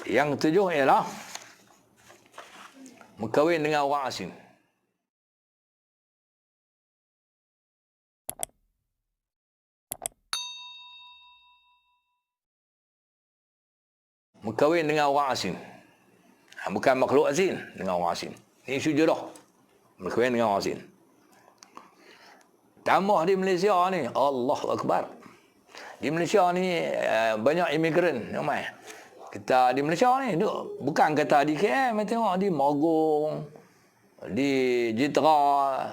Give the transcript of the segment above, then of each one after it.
Yang ketujuh ialah berkahwin dengan orang asing. Berkahwin dengan orang asing. Bukan makhluk asing, dengan orang asing. Ini isu jodoh. Berkahwin dengan orang asing. Tambah di Malaysia ni, Allahu Akbar. Di Malaysia ni banyak imigran, ramai. Kita di Malaysia ni, bukan kata di KM, tengok di Mogong, di Jitra,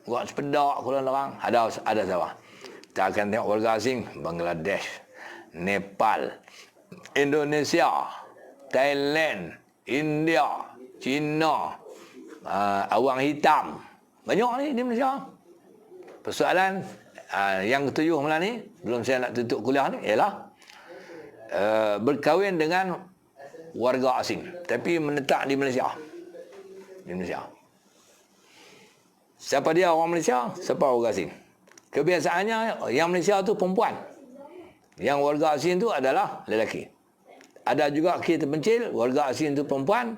buat sepedak, Kuala Nerang, ada siapa. Kita akan tengok warga asing, Bangladesh, Nepal, Indonesia, Thailand, India, China, awang hitam. Banyak ni di Malaysia. Persoalan yang ketujuh malam ni, belum saya nak tutup kuliah ni, ialah berkahwin dengan warga asing tapi menetap di Malaysia. Di Malaysia. Siapa dia orang Malaysia? Siapa warga asing? Kebiasaannya yang Malaysia tu perempuan. Yang warga asing tu adalah lelaki. Ada juga kes terpencil, warga asing tu perempuan.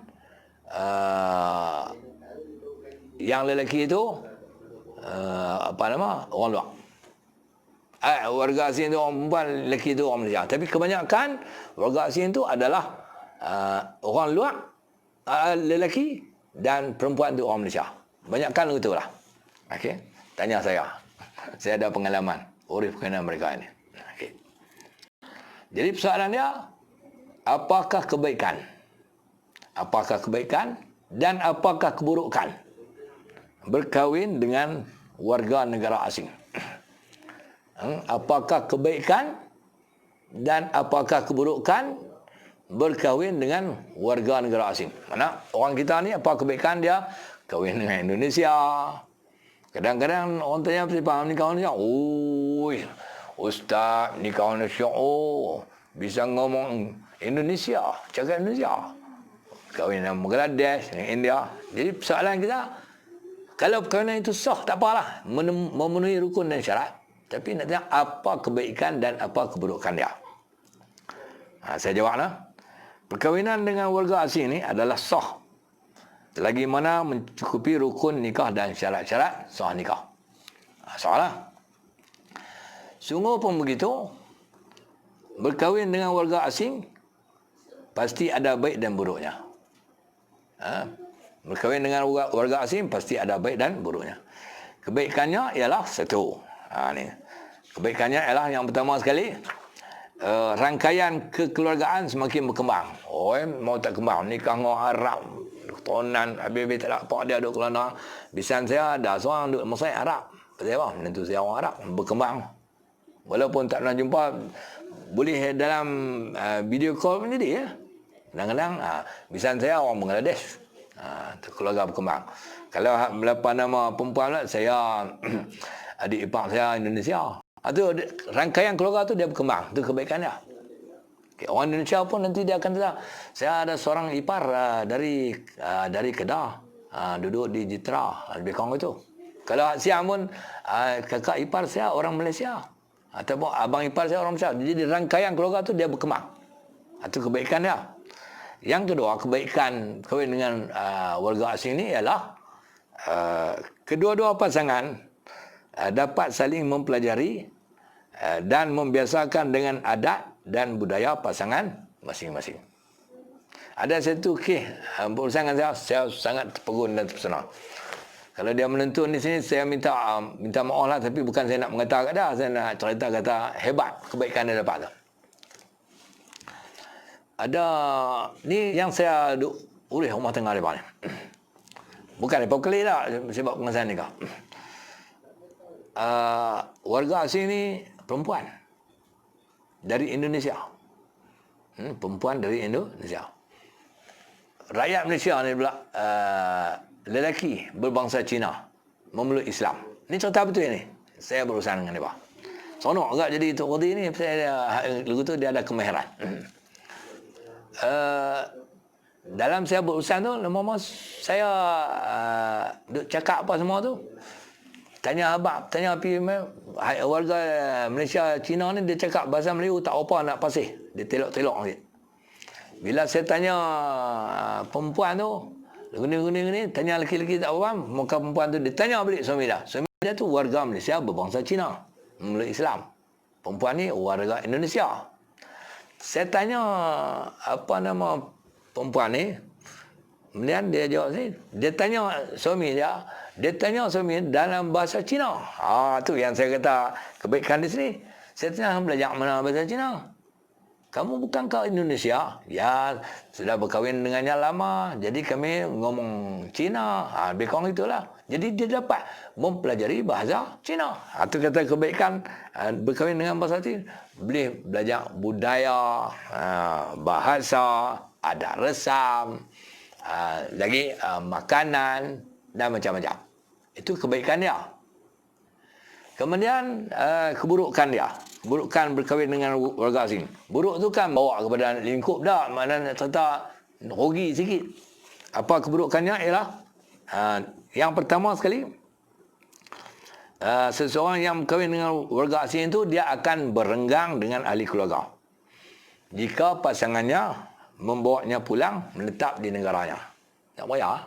Yang lelaki itu orang luar. Warga asing itu orang perempuan, lelaki itu orang Malaysia. Tapi kebanyakan warga asing itu adalah orang luar, lelaki, dan perempuan itu orang Malaysia. Banyakkan betul lah. Okey, tanya saya. Saya ada pengalaman urus dengan mereka ini. Okey. Jadi persoalan dia, apakah kebaikan? Apakah kebaikan dan apakah keburukan berkahwin dengan warga negara asing? Apakah kebaikan dan apakah keburukan berkahwin dengan warga negara asing? Mana orang kita ni apa kebaikan dia? Kahwin dengan Indonesia. Kadang-kadang orang tanya faham nikah Indonesia. Oi, ustaz nikah Indonesia. Oh, bisa ngomong Indonesia, cakap Indonesia. Kahwin dengan Bangladesh, dengan India. Jadi persoalan kita, kalau perkahwinan itu sah, tak apalah, memenuhi rukun dan syarat. Tapi nak tengok apa kebaikan dan apa keburukan dia. Saya jawablah. Perkahwinan dengan warga asing ni adalah sah. Selagi mana mencukupi rukun nikah dan syarat-syarat sah nikah. Sah lah. Sungguh pun begitu, berkahwin dengan warga asing pasti ada baik dan buruknya. Berkahwin dengan warga asing pasti ada baik dan buruknya. Kebaikannya ialah satu. Ni. Kebaikannya ialah yang pertama sekali, rangkaian kekeluargaan semakin berkembang. Mau tak kembang, nikah dengan Arab, keturunan, habis-habis tak ada apa dia duduk Kuala Nerang. Bisan saya ada seorang duduk Mesir Arab. Pasal apa? Menentu saya orang Arab, berkembang. Walaupun tak pernah jumpa, boleh dalam video call pun jadi ya. Kadang-kadang bisan saya orang Bangladesh. Keluarga berkembang. Kalau melapan nama perempuan, saya adik ipar saya Indonesia. Itu rangkaian keluarga tu dia berkembang. Itu kebaikan dia. Okay, orang Indonesia pun nanti dia akan tahu. Saya ada seorang ipar dari Kedah, duduk di Jitra, lebih kurang itu. Kalau siang pun kakak ipar saya orang Malaysia, ataupun abang ipar saya orang Malaysia. Jadi rangkaian keluarga tu dia berkembang. Itu kebaikan dia. Yang kedua, kebaikan kahwin dengan warga asing ni ialah kedua-dua pasangan dapat saling mempelajari dan membiasakan dengan adat dan budaya pasangan masing-masing. Ada satu kes berurusan dengan saya sangat terpegun dan terpesona. Kalau dia menentu di sini, saya minta maaf lah, tapi bukan saya nak mengatakan dia, saya nak cerita kata hebat kebaikan dia dapat tu. Ada ni yang saya urus rumah tengah depan ni. Bukan lepas kali dah sebab pengesahan nikah. Warga asing ni perempuan dari Indonesia. Perempuan dari Indonesia. Rakyat Malaysia ni pula lelaki berbangsa Cina, memeluk Islam. Ni cerita betul ni. Saya berurusan dengan dia. Sonok agak jadi Tok Qadi ni, lagu tu dia ada kemahiran. Dalam saya berurusan tu, lama-lama saya duk cakap apa semua tu. Tanya abang, tanya warga Malaysia Cina ni, dia cakap bahasa Melayu tak apa nak pasih. Dia telok-telok sikit. Bila saya tanya perempuan tu, gini, tanya lelaki-lelaki tak faham, maka perempuan tu dia tanya balik suami dia. Suami dia tu warga Malaysia berbangsa Cina, memeluk Islam. Perempuan ni warga Indonesia. Saya tanya apa nama perempuan ni, kemudian dia jawab ni, dia tanya suami dalam bahasa Cina. Tu yang saya kata kebaikan di sini. Saya tanya, belajar mana bahasa Cina? Kamu bukankah Indonesia? Ya, sudah berkahwin dengannya lama. Jadi kami ngomong Cina. Lebih kurang itulah. Jadi dia dapat mempelajari bahasa Cina. Itu kata kebaikan berkahwin dengan bahasa Cina. Boleh belajar budaya, bahasa, adat resam, lagi makanan dan macam-macam. Itu kebaikan dia. Kemudian keburukan dia. Keburukan berkahwin dengan warga asing. Buruk tu kan bawa kepada lingkup dah. Maknanya ternyata rugi sikit. Apa keburukannya ialah yang pertama sekali, seseorang yang berkahwin dengan warga asing itu dia akan berenggang dengan ahli keluarga. Jika pasangannya membawanya pulang menetap di negaranya. Tak payah.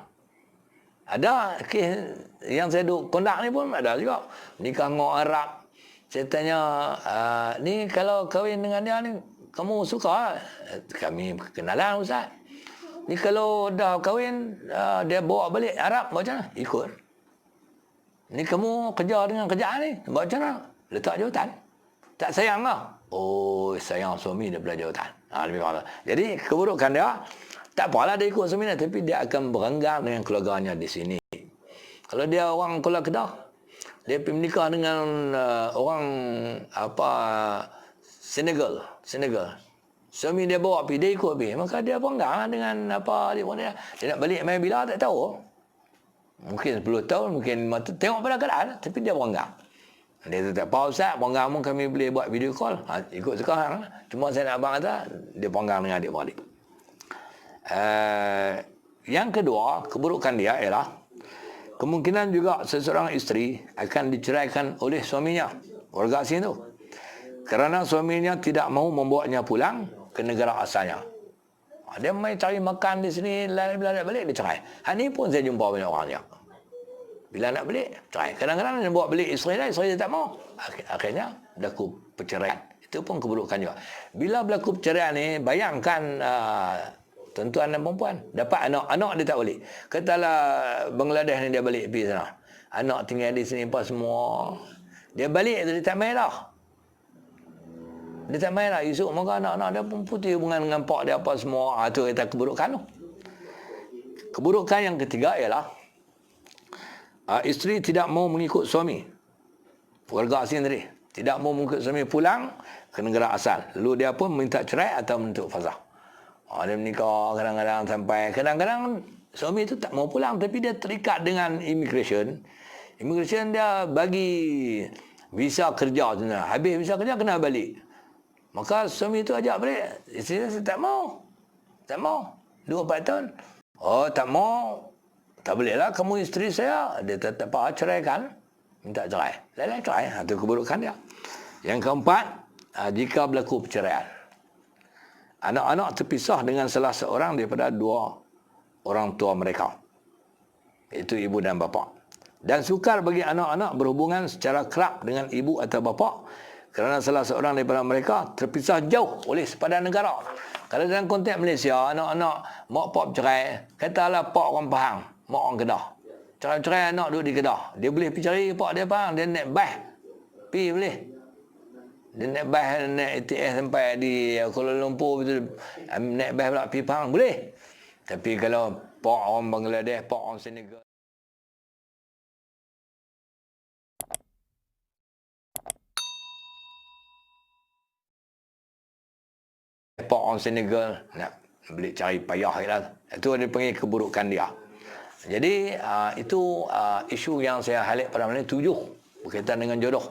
Ada kes yang saya duk kondak ni pun ada juga. Nikah dengan Arab. Saya tanya, ni kalau kahwin dengan dia ni, kamu suka? Kami kenalan Ustaz. Ni kalau dah kahwin, dia bawa balik Arab, macam mana? Ikut. Ni kamu kerja dengan kerjaan ni, macam mana? Letak jawatan. Tak sayang lah. Oh, sayang suami dia belajar jawatan. Lebih kurang. Jadi, keburukan dia, tak apalah dia ikut suami dia, tapi dia akan berenggang dengan keluarganya di sini. Kalau dia orang Kuala Kedah, dia pergi menikah dengan orang Senegal. Suami dia bawa pergi, dia ikut pergi. Maka dia berenggang dengan dia. Dia nak balik main bila tak tahu. Mungkin 10 tahun, mungkin 5 tahun. Tengok pada keadaan, tapi dia berenggang. Dia tak apa Ustaz, berenggang pun kami boleh buat video call. Ikut sekarang. Cuma saya nak abang kata, dia berenggang dengan adik-beradik. Yang kedua, keburukan dia ialah kemungkinan juga seseorang isteri akan diceraikan oleh suaminya, warga asing itu. Kerana suaminya tidak mahu membawanya pulang ke negara asalnya. Dia main cari makan di sini, bila nak balik, dia cerai. Ini pun saya jumpa banyak orang dia. Bila nak balik, cerai. Kadang-kadang dia bawa balik isteri dia tak mahu. Akhirnya, berlaku perceraian. Itu pun keburukan juga. Bila berlaku perceraian ni, bayangkan tuan-tuan dan perempuan dapat anak dia tak balik. Katalah Bangladesh ni dia balik pergi sana. Anak tinggal di sini apa semua. Dia balik tu dia tak main dah. Dia tak main dah. Esok maka anak-anak dia pun putih hubungan dengan pak dia apa semua. Itu kita keburukan tu. Keburukan yang ketiga ialah isteri tidak mau mengikut suami. Warga asing tadi tidak mau mengikut suami pulang ke negara asal. Lalu dia pun minta cerai atau menuntut fasakh. Dia menikah kadang-kadang suami itu tak mau pulang tapi dia terikat dengan immigration. Immigration dia bagi visa kerja tu. Habis visa kerja kena balik. Maka suami itu ajak balik. Isteri dia tak mau. 2-4 tahun. Tak mau. Tak bolehlah kamu isteri saya. Dia tak apa ceraikan. Minta cerai. Lain-lain cerai. Itu keburukan dia. Yang keempat, jika berlaku perceraian. Anak-anak terpisah dengan salah seorang daripada dua orang tua mereka. Iaitu ibu dan bapa. Dan sukar bagi anak-anak berhubungan secara kerap dengan ibu atau bapa kerana salah seorang daripada mereka terpisah jauh oleh sepadan negara. Kalau dalam konteks Malaysia, anak-anak mak pak bercerai, katalah pak orang Pahang, mak orang Kedah. Cerai-cerai anak duduk di Kedah. Dia boleh pergi cari pak dia Pahang, dia naik bas. Pergi boleh. Dia naik bas, naik ATS sampai di Kuala Lumpur, betul, naik bas pula pergi Pahang, boleh. Tapi kalau pak orang Bangladesh, pak orang Senegal, pak orang Senegal nak beli cari payah lah. Itu dia panggil keburukan dia. Jadi itu isu yang saya highlight pada malam ini 7 berkaitan dengan jodoh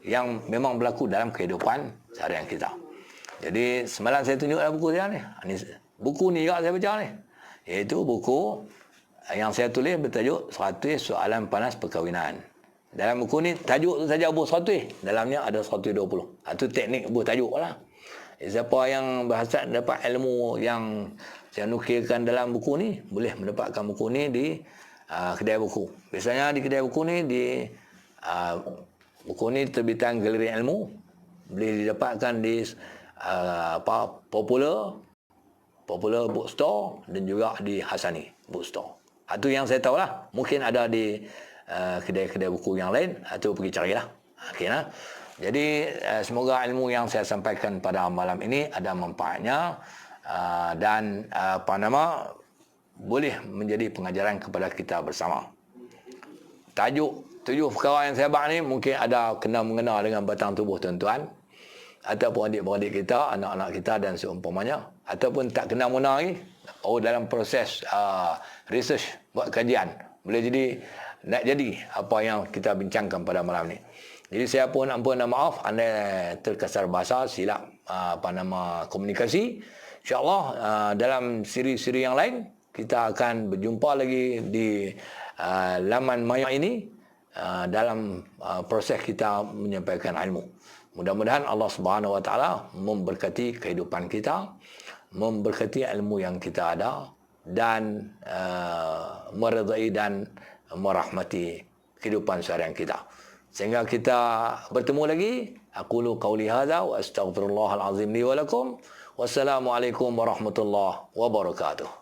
yang memang berlaku dalam kehidupan seharian kita. Jadi semalam saya tunjuk dalam buku saya ni. Buku ni juga saya baca ni. Iaitu buku yang saya tulis bertajuk 100 Soalan Panas Perkahwinan. Dalam buku ni tajuk tu saja buku 100. Dalamnya ada 120. Itu teknik buku tajuk lah. Siapa yang berhasrat dapat ilmu yang saya nukilkan dalam buku ni, boleh mendapatkan buku ni di kedai buku. Biasanya di kedai buku ni, buku ni terbitan Galeri Ilmu, boleh didapatkan di Popular Bookstore dan juga di Hasani Bookstore. Itu yang saya tahu lah. Mungkin ada di kedai-kedai buku yang lain, atau pergi carilah. Okey lah. Jadi semoga ilmu yang saya sampaikan pada malam ini ada manfaatnya dan boleh menjadi pengajaran kepada kita bersama. Tajuk 7 perkara yang saya bahas ni mungkin ada kena-mengena dengan batang tubuh tuan-tuan, ataupun adik-beradik kita, anak-anak kita dan seumpamanya, ataupun tak kena-mengena lagi, dalam proses research, buat kajian, boleh jadi nak jadi apa yang kita bincangkan pada malam ni. Jadi saya pun ampun maaf anda terkasar bahasa, silap komunikasi. InsyaAllah dalam siri-siri yang lain kita akan berjumpa lagi di laman maya ini dalam proses kita menyampaikan ilmu. Mudah-mudahan Allah Subhanahu Wa Taala memberkati kehidupan kita, memberkati ilmu yang kita ada, dan meridai dan merahmati kehidupan seharian kita. Sehingga kita bertemu lagi. Aqulu qawli hadza wa astaghfirullahal azim li wa lakum. Wassalamualaikum warahmatullahi wabarakatuh.